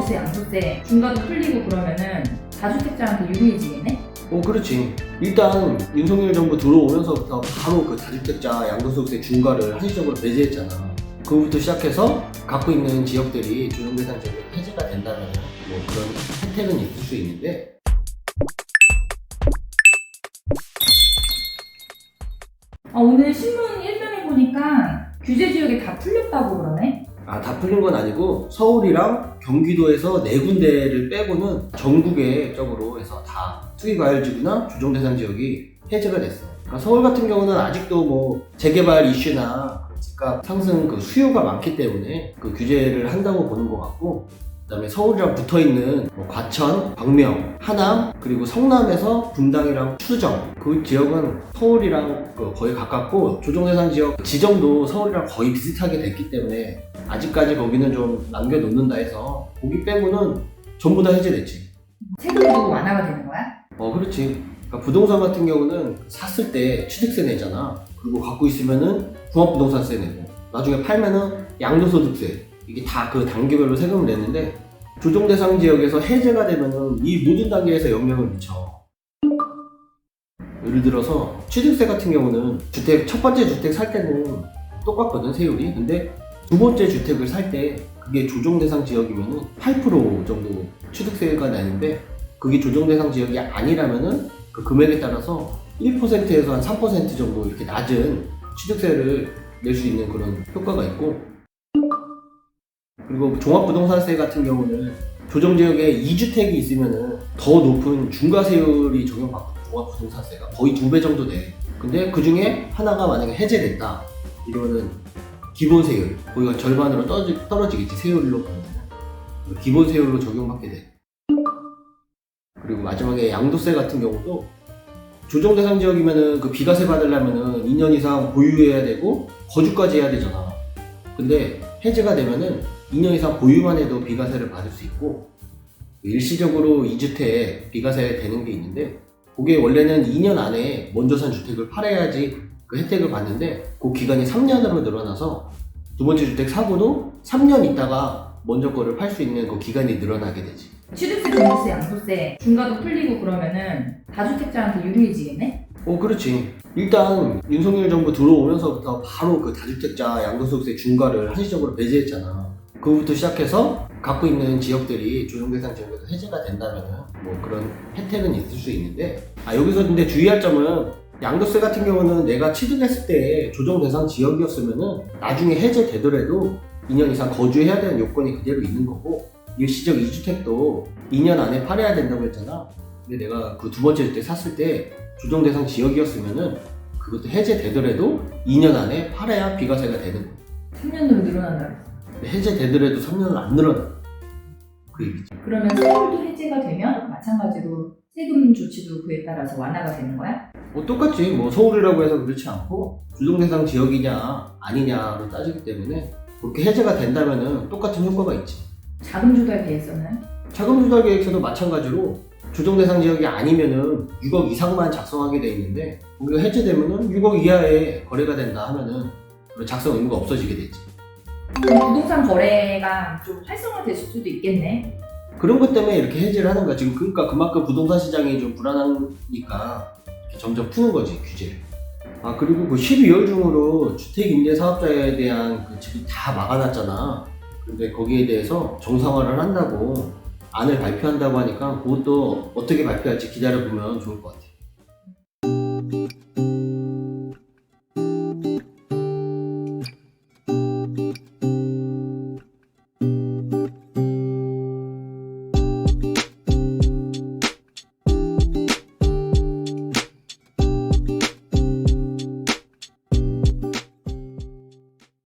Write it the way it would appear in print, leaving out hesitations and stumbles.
종부세, 양도세, 중과도 풀리고 그러면은 다주택자한테 유리해지겠네? 그렇지. 일단 윤석열 정부 들어오면서부터 바로 그 다주택자 양도소득세 중과를 한시적으로 배제했잖아. 그부터 시작해서 갖고 있는 지역들이 조정대상 지역이 해제가 된다면 뭐 그런 혜택은 있을 수 있는데, 오늘 신문 1면에 보니까 규제 지역이 다 풀렸다고 그러네? 다 풀린 건 아니고 서울이랑 경기도에서 4군데를 빼고는 전국적으로 해서 다 투기과열지구나 조정대상 지역이 해제가 됐어. 그러니까 서울 같은 경우는 아직도 뭐 재개발 이슈나 집값 상승 그 수요가 많기 때문에 그 규제를 한다고 보는 것 같고, 그다음에 서울이랑 붙어있는 뭐 과천, 광명, 하남, 그리고 성남에서 분당이랑 수정, 그 지역은 서울이랑 거의 가깝고 조정대상 지역 지정도 서울이랑 거의 비슷하게 됐기 때문에 아직까지 거기는 좀 남겨놓는다 해서 거기 빼고는 전부 다 해제됐지. 세금도 완화가 되는 거야? 그렇지. 그러니까 부동산 같은 경우는 샀을 때 취득세 내잖아. 그리고 갖고 있으면은 종합부동산세 내고, 나중에 팔면은 양도소득세, 이게 다 그 단계별로 세금을 내는데, 조정대상 지역에서 해제가 되면은 이 모든 단계에서 영향을 미쳐. 예를 들어서 취득세 같은 경우는 첫 번째 주택 살 때는 똑같거든, 세율이. 근데 두 번째 주택을 살 때 그게 조정대상 지역이면은 8% 정도 취득세가 나는데, 그게 조정대상 지역이 아니라면은 그 금액에 따라서 1%에서 한 3% 정도 이렇게 낮은 취득세를 낼 수 있는 그런 효과가 있고, 그리고 종합부동산세 같은 경우는 조정지역에 2주택이 있으면은 더 높은 중과세율이 적용받고, 종합부동산세가 거의 2배 정도 돼. 근데 그 중에 하나가 만약에 해제됐다 이러면은 기본세율, 거기가 절반으로 떨어지겠지, 세율로 보면. 기본세율로 적용받게 돼. 그리고 마지막에 양도세 같은 경우도 조정대상 지역이면은 그 비과세 받으려면은 2년 이상 보유해야 되고 거주까지 해야 되잖아. 근데 해제가 되면은 2년 이상 보유만 해도 비과세를 받을 수 있고, 일시적으로 2주택 비과세 되는 게 있는데, 그게 원래는 2년 안에 먼저 산 주택을 팔아야지 그 혜택을 받는데, 그 기간이 3년으로 늘어나서 두 번째 주택 사고도 3년 있다가 먼저 거를 팔 수 있는 그 기간이 늘어나게 되지. 취득세, 종부세, 양도세, 중과도 풀리고 그러면은 다주택자한테 유리해지겠네? 그렇지. 일단 윤석열 정부 들어오면서부터 바로 그 다주택자 양도소득세 중과를 한시적으로 배제했잖아. 그부터 시작해서 갖고 있는 지역들이 조정대상 지역에서 해제가 된다면 뭐 그런 혜택은 있을 수 있는데, 여기서 근데 주의할 점은, 양도세 같은 경우는 내가 취득했을 때 조정대상 지역이었으면은 나중에 해제되더라도 2년 이상 거주해야 되는 요건이 그대로 있는 거고, 일시적 2주택도 2년 안에 팔아야 된다고 했잖아. 근데 내가 그 두 번째 주택 샀을 때 조정대상 지역이었으면은 그것도 해제되더라도 2년 안에 팔아야 비과세가 되는 거야. 3년으로 늘어난다 그랬어. 해제되더라도 3년을 안 늘어나. 그 얘기지. 그러면 서울도 해제가 되면 마찬가지로 세금 조치도 그에 따라서 완화가 되는 거야? 똑같지. 뭐 서울이라고 해서 그렇지 않고 조정대상 지역이냐 아니냐로 따지기 때문에 그렇게 해제가 된다면은 똑같은 효과가 있지. 자금 조달 계획서는? 자금 조달 계획서도 마찬가지로 조정대상 지역이 아니면은 6억 이상만 작성하게 돼 있는데, 우리가 해제되면은 6억 이하에 거래가 된다 하면은 작성 의무가 없어지게 되지. 그럼 부동산 거래가 좀 활성화될 수도 있겠네. 그런 것 때문에 이렇게 해제를 하는 거야. 지금 그러니까 그만큼 부동산 시장이 좀 불안하니까 이렇게 점점 푸는 거지, 규제를. 그리고 그 12월 중으로 주택임대 사업자에 대한 그 집이 다 막아놨잖아. 근데 거기에 대해서 정상화를 한다고 안을 발표한다고 하니까 그것도 어떻게 발표할지 기다려보면 좋을 것 같아.